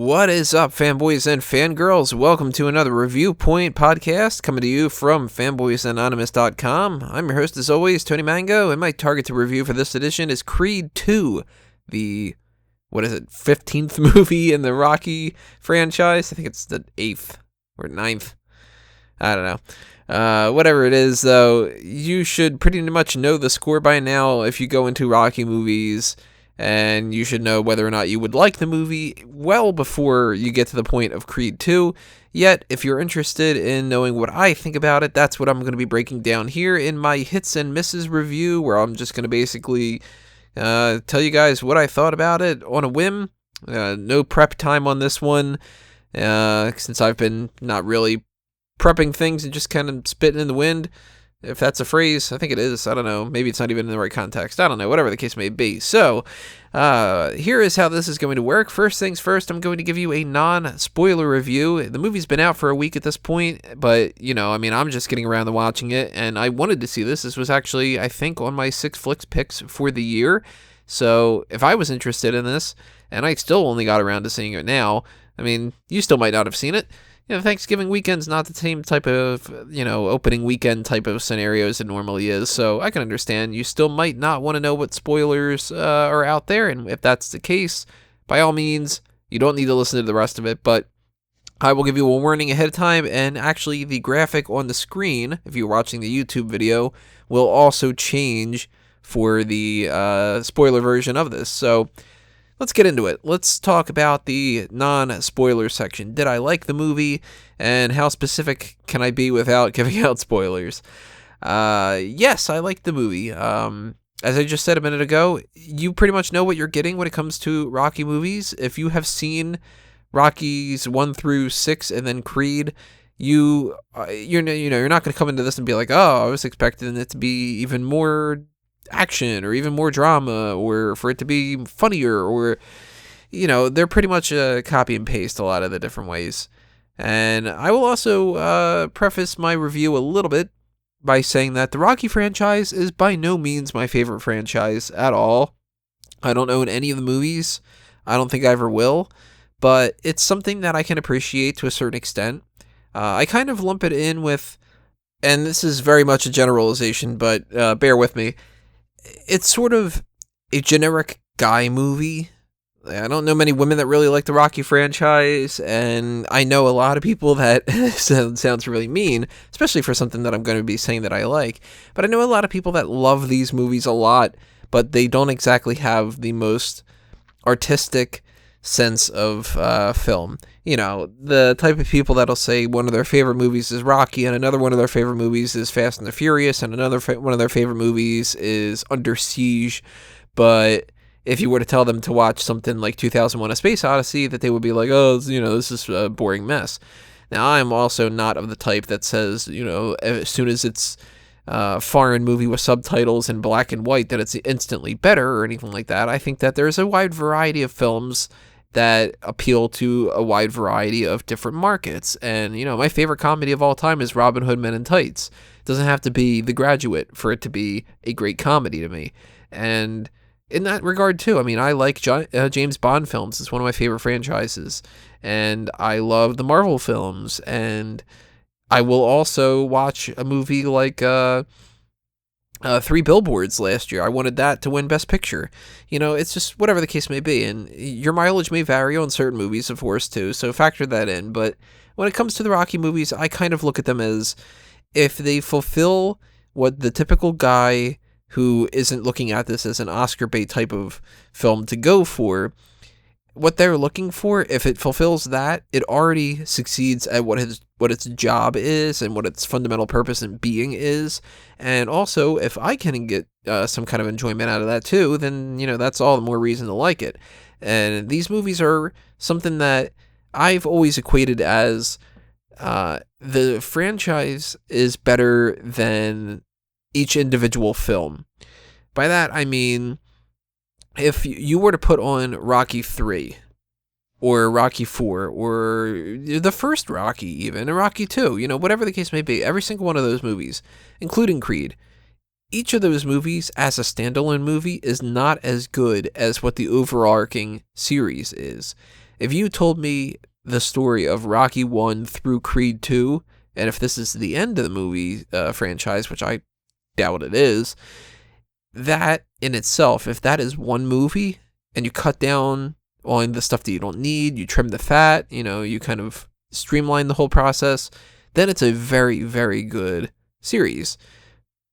What is up, fanboys and fangirls? Welcome to another Reviewpoint podcast coming to you from fanboysanonymous.com. I'm your host, as always, Tony Mango, and my target to review for this edition is Creed 2, the, 15th movie in the Rocky franchise? I think it's the 8th or 9th. I don't know. Whatever it is, though, you should pretty much know the score by now if you go into Rocky movies. And you should know whether or not you would like the movie well before you get to the point of Creed 2. Yet, if you're interested in knowing what I think about it, that's what I'm going to be breaking down here in my hits and misses review, where I'm just going to basically tell you guys what I thought about it on a whim. No prep time on this one, since I've been not really prepping things and just kind of spitting in the wind. If that's a phrase, I think it is. I don't know. Maybe it's not even in the right context. I don't know. Whatever the case may be. So, here is how this is going to work. First things first, I'm going to give you a non-spoiler review. The movie's been out for a week at this point, but, I'm just getting around to watching it, and I wanted to see this. This was actually, I think, on my 6 Flicks picks for the year. So, if I was interested in this, and I still only got around to seeing it now, you still might not have seen it. Thanksgiving weekend's not the same type of, opening weekend type of scenarios it normally is, so I can understand you still might not want to know what spoilers are out there, and if that's the case, by all means, you don't need to listen to the rest of it, but I will give you a warning ahead of time, and actually the graphic on the screen, if you're watching the YouTube video, will also change for the spoiler version of this, so let's get into it. Let's talk about the non-spoiler section. Did I like the movie, and how specific can I be without giving out spoilers? Yes, I liked the movie. As I just said a minute ago, you pretty much know what you're getting when it comes to Rocky movies. If you have seen Rockies 1 through 6 and then Creed, you're not going to come into this and be like, oh, I was expecting it to be even more action or even more drama or for it to be funnier or they're pretty much copy and paste a lot of the different ways. And I will also preface my review a little bit by saying that the Rocky franchise is by no means my favorite franchise at all. I don't own any of the movies. I don't think I ever will, but it's something that I can appreciate to a certain extent. I kind of lump it in with, and this is very much a generalization, but bear with me, it's sort of a generic guy movie. I don't know many women that really like the Rocky franchise, and I know a lot of people that sounds really mean, especially for something that I'm going to be saying that I like, but I know a lot of people that love these movies a lot, but they don't exactly have the most artistic sense of film. The type of people that'll say one of their favorite movies is Rocky, and another one of their favorite movies is Fast and the Furious, and another one of their favorite movies is Under Siege. But if you were to tell them to watch something like 2001: A Space Odyssey, that they would be like, oh, this is a boring mess. Now, I'm also not of the type that says, as soon as it's foreign movie with subtitles in black and white, that it's instantly better or anything like that. I think that there's a wide variety of films that appeal to a wide variety of different markets. And, my favorite comedy of all time is Robin Hood Men in Tights. It doesn't have to be The Graduate for it to be a great comedy to me. And in that regard, too, I like James Bond films. It's one of my favorite franchises. And I love the Marvel films. And I will also watch a movie like 3 Billboards last year. I wanted that to win Best Picture. It's just whatever the case may be. And your mileage may vary on certain movies, of course, too. So factor that in. But when it comes to the Rocky movies, I kind of look at them as if they fulfill what the typical guy who isn't looking at this as an Oscar bait type of film to go for, what they're looking for, if it fulfills that, it already succeeds at what its job is and what its fundamental purpose in being is. And also, if I can get some kind of enjoyment out of that too, then, that's all the more reason to like it. And these movies are something that I've always equated as the franchise is better than each individual film. By that, I mean, if you were to put on Rocky 3 or Rocky 4 or the first Rocky even, and Rocky 2, whatever the case may be, every single one of those movies, including Creed, each of those movies as a standalone movie is not as good as what the overarching series is. If you told me the story of Rocky 1 through Creed 2, and if this is the end of the movie franchise, which I doubt it is, that in itself, if that is one movie, and you cut down on the stuff that you don't need, you trim the fat, you kind of streamline the whole process, then it's a very, very good series.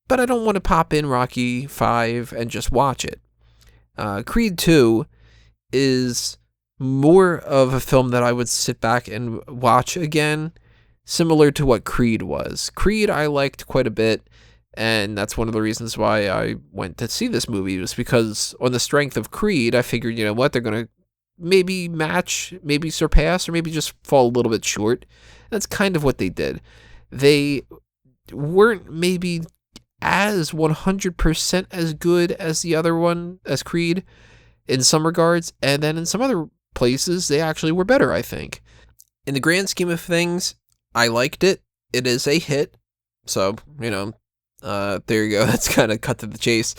But I don't want to pop in Rocky 5 and just watch it. Creed 2 is more of a film that I would sit back and watch again, similar to what Creed was. Creed I liked quite a bit, and that's one of the reasons why I went to see this movie, was because on the strength of Creed, I figured, you know what, they're going to maybe match, maybe surpass, or maybe just fall a little bit short. That's kind of what they did. They weren't maybe as 100% as good as the other one, as Creed, in some regards, and then in some other places, they actually were better, I think. In the grand scheme of things, I liked it. It is a hit, so, there you go. That's kind of cut to the chase.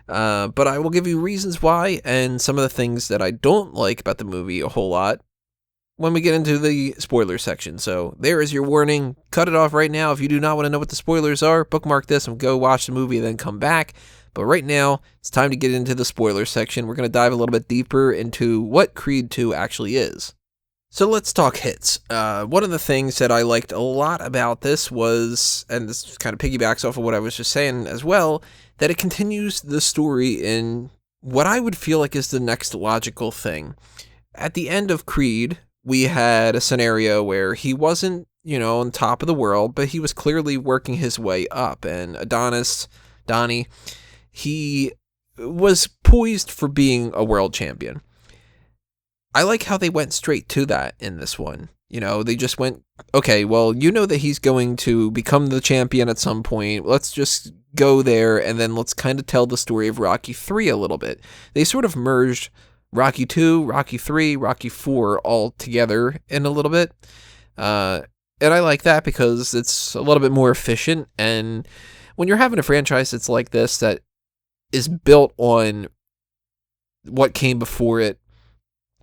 But I will give you reasons why, and some of the things that I don't like about the movie a whole lot when we get into the spoiler section. So there is your warning. Cut it off right now. If you do not want to know what the spoilers are, bookmark this and go watch the movie and then come back. But right now, it's time to get into the spoiler section. We're going to dive a little bit deeper into what Creed 2 actually is. So let's talk hits. One of the things that I liked a lot about this was, and this kind of piggybacks off of what I was just saying as well, that it continues the story in what I would feel like is the next logical thing. At the end of Creed, we had a scenario where he wasn't, on top of the world, but he was clearly working his way up. And Donnie, he was poised for being a world champion. I like how they went straight to that in this one. They just went, okay, well, that he's going to become the champion at some point. Let's just go there, and then let's kind of tell the story of Rocky 3 a little bit. They sort of merged Rocky 2, Rocky 3, Rocky 4 all together in a little bit. And I like that because it's a little bit more efficient. And when you're having a franchise that's like this, that is built on what came before it,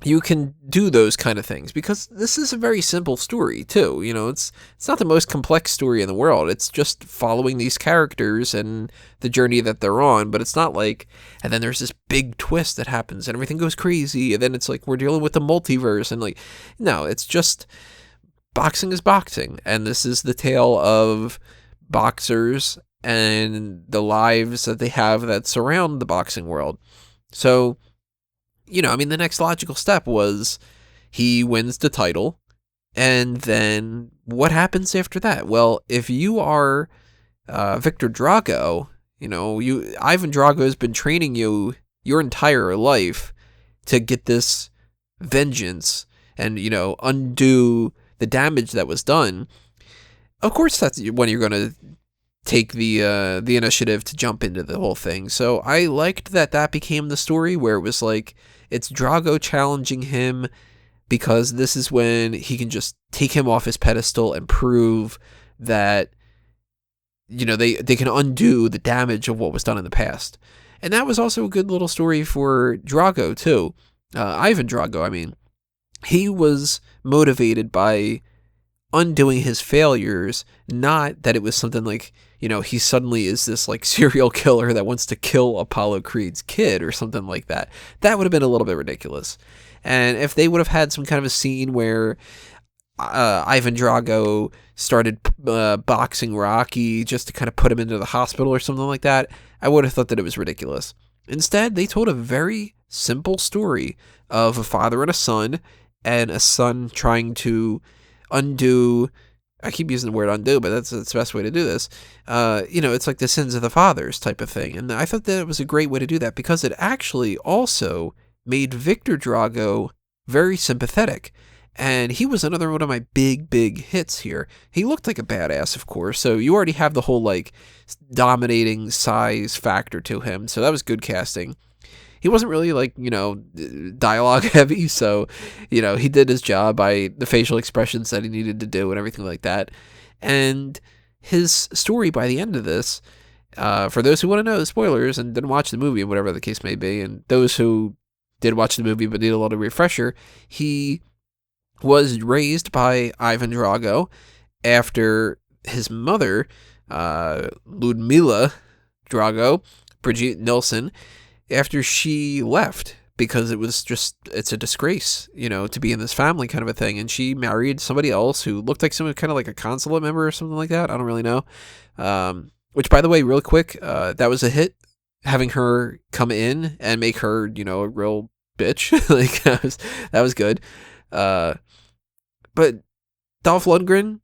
you can do those kind of things because this is a very simple story too. It's not the most complex story in the world. It's just following these characters and the journey that they're on, but it's not like, and then there's this big twist that happens and everything goes crazy. And then it's like, we're dealing with the multiverse and no, it's just boxing is boxing. And this is the tale of boxers and the lives that they have that surround the boxing world. So, the next logical step was he wins the title, and then what happens after that? Well, if you are Victor Drago, Ivan Drago has been training you your entire life to get this vengeance and, undo the damage that was done. Of course, that's when you're going to take the initiative to jump into the whole thing. So I liked that became the story where it was like, it's Drago challenging him because this is when he can just take him off his pedestal and prove that, they can undo the damage of what was done in the past. And that was also a good little story for Drago too. Ivan Drago, I mean. He was motivated by undoing his failures, not that it was something like, he suddenly is this like serial killer that wants to kill Apollo Creed's kid or something like that. That would have been a little bit ridiculous. And if they would have had some kind of a scene where Ivan Drago started boxing Rocky just to kind of put him into the hospital or something like that, I would have thought that it was ridiculous. Instead, they told a very simple story of a father and a son trying to undo, I keep using the word undo, but that's the best way to do this. It's like the sins of the fathers type of thing. And I thought that it was a great way to do that because it actually also made Victor Drago very sympathetic. And he was another one of my big hits here. He looked like a badass, of course. So you already have the whole like dominating size factor to him. So that was good casting. He wasn't really like, dialogue heavy. So, he did his job by the facial expressions that he needed to do and everything like that. And his story by the end of this, for those who want to know the spoilers and didn't watch the movie and whatever the case may be, and those who did watch the movie but need a little refresher, he was raised by Ivan Drago after his mother, Ludmila Drago, Brigitte Nilsson, after she left because it's a disgrace, to be in this family kind of a thing. And she married somebody else who looked like someone kind of like a consulate member or something like that. I don't really know. Which, by the way, real quick, that was a hit, having her come in and make her, a real bitch. Like, that was good. But Dolph Lundgren,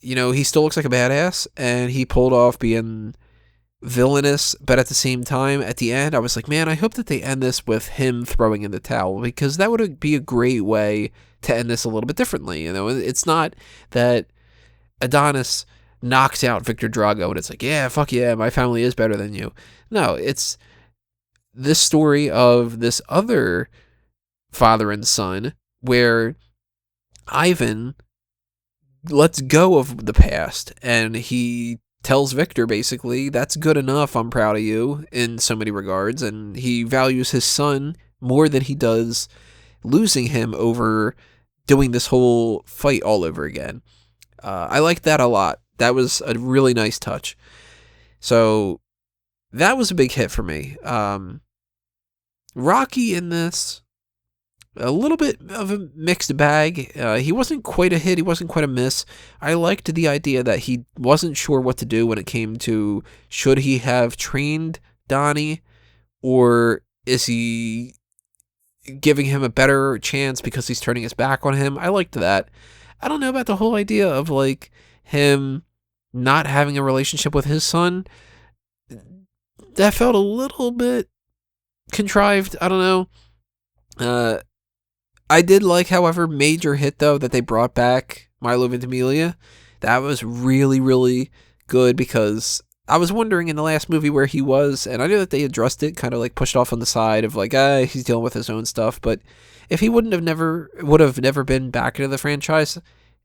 he still looks like a badass, and he pulled off being villainous, but at the same time, at the end, I was like, man, I hope that they end this with him throwing in the towel, because that would be a great way to end this a little bit differently. It's not that Adonis knocks out Victor Drago and it's like, yeah, fuck yeah, my family is better than you. No, it's this story of this other father and son where Ivan lets go of the past and he tells Victor basically, that's good enough, I'm proud of you, in so many regards, and he values his son more than he does losing him over doing this whole fight all over again. I liked that a lot. That was a really nice touch. So that was a big hit for me. Rocky in this, a little bit of a mixed bag. He wasn't quite a hit. He wasn't quite a miss. I liked the idea that he wasn't sure what to do when it came to, should he have trained Donnie, or is he giving him a better chance because he's turning his back on him? I liked that. I don't know about the whole idea of like him not having a relationship with his son. That felt a little bit contrived. I don't know. I did like, however, major hit though that they brought back Milo Ventimiglia. That was really, really good, because I was wondering in the last movie where he was, and I knew that they addressed it, kind of like pushed off on the side of like, he's dealing with his own stuff. But if he would have never been back into the franchise,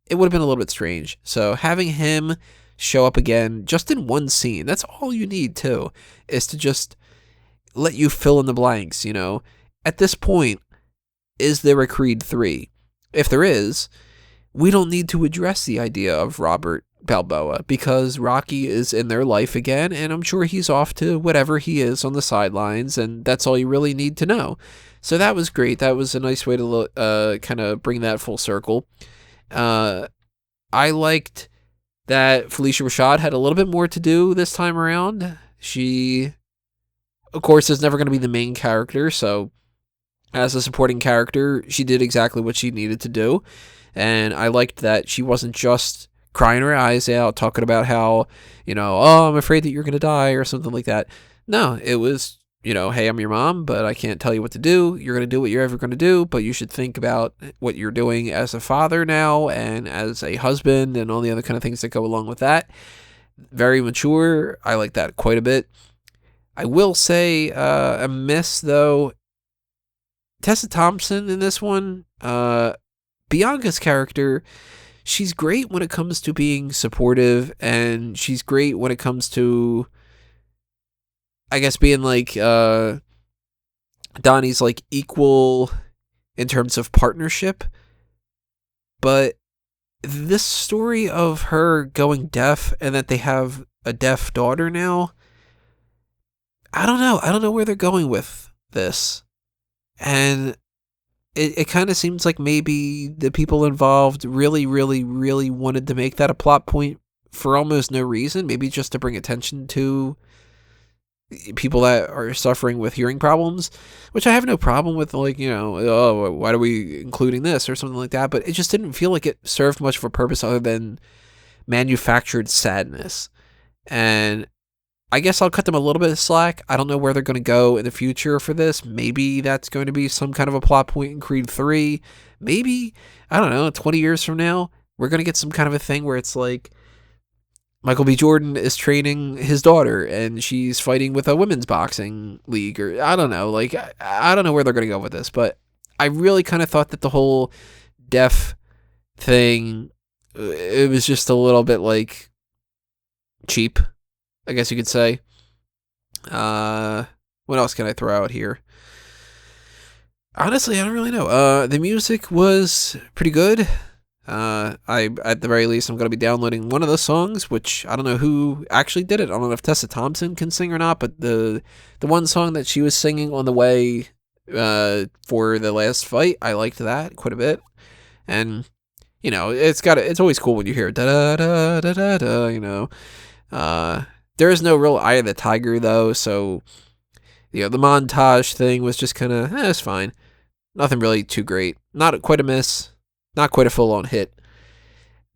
it would have been a little bit strange. So having him show up again just in one scene, that's all you need too, is to just let you fill in the blanks. At this point, is there a Creed 3? If there is, we don't need to address the idea of Robert Balboa, because Rocky is in their life again, and I'm sure he's off to whatever he is on the sidelines, and that's all you really need to know. So that was great. That was a nice way to kind of bring that full circle. I liked that Felicia Rashad had a little bit more to do this time around. She, of course, is never going to be the main character, so as a supporting character, she did exactly what she needed to do. And I liked that she wasn't just crying her eyes out, talking about how, oh, I'm afraid that you're going to die or something like that. No, it was, hey, I'm your mom, but I can't tell you what to do. You're going to do what you're ever going to do, but you should think about what you're doing as a father now and as a husband and all the other kind of things that go along with that. Very mature. I like that quite a bit. I will say a miss, though. Tessa Thompson in this one, Bianca's character, she's great when it comes to being supportive, and she's great when it comes to, I guess, being like Donnie's like equal in terms of partnership. But this story of her going deaf and that they have a deaf daughter now, I don't know where they're going with this. And it kind of seems like maybe the people involved really, really, really wanted to make that a plot point for almost no reason. Maybe just to bring attention to people that are suffering with hearing problems, which I have no problem with, like, oh, why are we including this or something like that? But it just didn't feel like it served much of a purpose other than manufactured sadness. And I guess I'll cut them a little bit of slack. I don't know where they're going to go in the future for this. Maybe that's going to be some kind of a plot point in Creed 3. Maybe, I don't know, 20 years from now, we're going to get some kind of a thing where it's like Michael B. Jordan is training his daughter and she's fighting with a women's boxing league, or I don't know. Like, I don't know where they're going to go with this, but I really kind of thought that the whole deaf thing, it was just a little bit like cheap, I guess you could say. What else can I throw out here? Honestly, I don't really know. The music was pretty good. I at the very least, I'm gonna be downloading one of the songs, which I don't know who actually did it. I don't know if Tessa Thompson can sing or not, but the one song that she was singing on the way for the last fight, I liked that quite a bit. And it's always cool when you hear da da da da da da. There is no real Eye of the Tiger though, so the montage thing was just kind of it's fine. Nothing really too great. Not quite a miss. Not quite a full-on hit.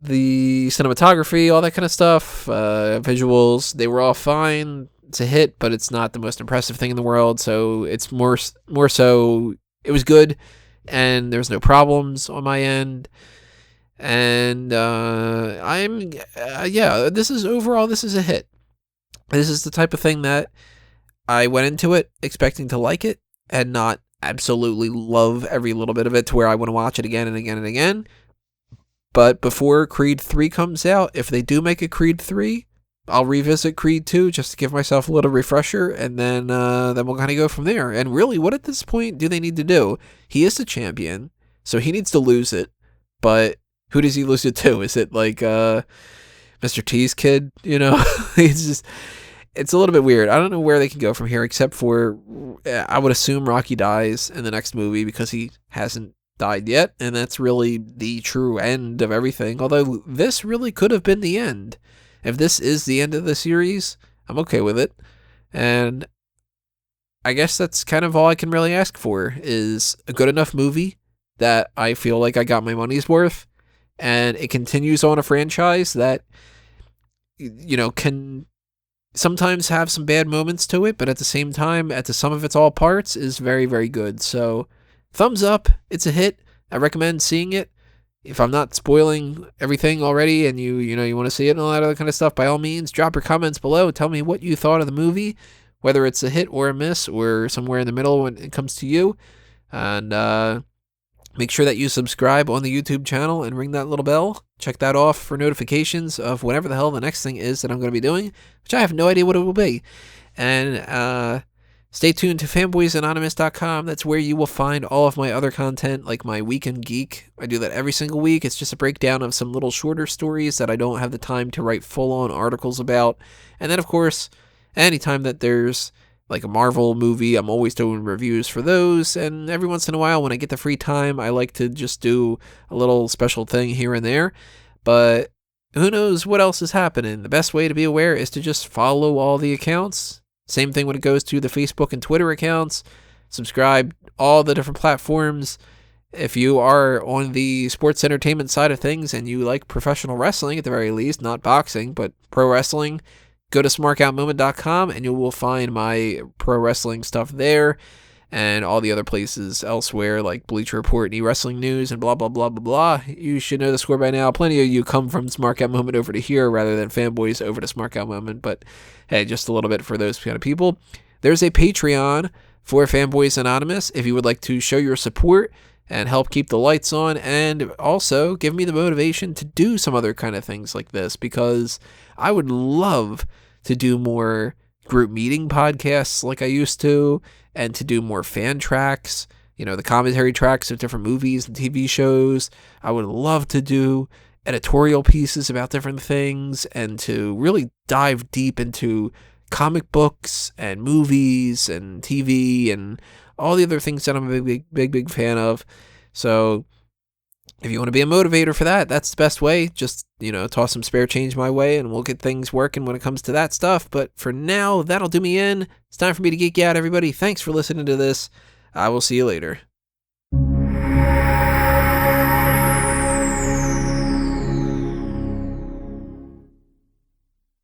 The cinematography, all that kind of stuff, visuals, they were all fine. It's a hit, but it's not the most impressive thing in the world. So it's more so it was good, and there was no problems on my end. And this is a hit. This is the type of thing that I went into it expecting to like it and not absolutely love every little bit of it to where I want to watch it again and again and again. But before Creed 3 comes out, if they do make a Creed 3, I'll revisit Creed 2 just to give myself a little refresher, and then we'll kind of go from there. And really, what at this point do they need to do? He is the champion, so he needs to lose it. But who does he lose it to? Is it like Mr. T's kid? It's a little bit weird. I don't know where they can go from here, except for I would assume Rocky dies in the next movie because he hasn't died yet, and that's really the true end of everything. Although this really could have been the end. If this is the end of the series, I'm okay with it. And I guess that's kind of all I can really ask for, is a good enough movie that I feel like I got my money's worth, and it continues on a franchise that can sometimes have some bad moments to it, but at the same time, at the sum of its all parts, is very, very good. So, thumbs up. It's a hit. I recommend seeing it. If I'm not spoiling everything already, and you want to see it and all that other kind of stuff, by all means, drop your comments below. Tell me what you thought of the movie, whether it's a hit or a miss, or somewhere in the middle when it comes to you. And make sure that you subscribe on the YouTube channel and ring that little bell. Check that off for notifications of whatever the hell the next thing is that I'm going to be doing, which I have no idea what it will be. And stay tuned to fanboysanonymous.com. That's where you will find all of my other content, like my Weekend Geek. I do that every single week. It's just a breakdown of some little shorter stories that I don't have the time to write full-on articles about. And then, of course, anytime that there's like a Marvel movie, I'm always doing reviews for those, and every once in a while when I get the free time, I like to just do a little special thing here and there. But who knows what else is happening? The best way to be aware is to just follow all the accounts. Same thing when it goes to the Facebook and Twitter accounts. Subscribe all the different platforms. If you are on the sports entertainment side of things and you like professional wrestling at the very least, not boxing, but pro wrestling, go to smarkoutmoment.com and you will find my pro wrestling stuff there, and all the other places elsewhere like Bleacher Report, E-Wrestling News, and blah, blah, blah, blah, blah. You should know the score by now. Plenty of you come from Smart Out Moment over to here rather than Fanboys over to Smart Out Moment, but hey, just a little bit for those kind of people. There's a Patreon for Fanboys Anonymous if you would like to show your support and help keep the lights on, and also give me the motivation to do some other kind of things like this, because I would love to do more group meeting podcasts like I used to, and to do more fan tracks, the commentary tracks of different movies and TV shows. I would love to do editorial pieces about different things, and to really dive deep into comic books and movies and TV and all the other things that I'm a big fan of. So if you want to be a motivator for that, that's the best way. Just, toss some spare change my way and we'll get things working when it comes to that stuff. But for now, that'll do me in. It's time for me to geek out, everybody. Thanks for listening to this. I will see you later.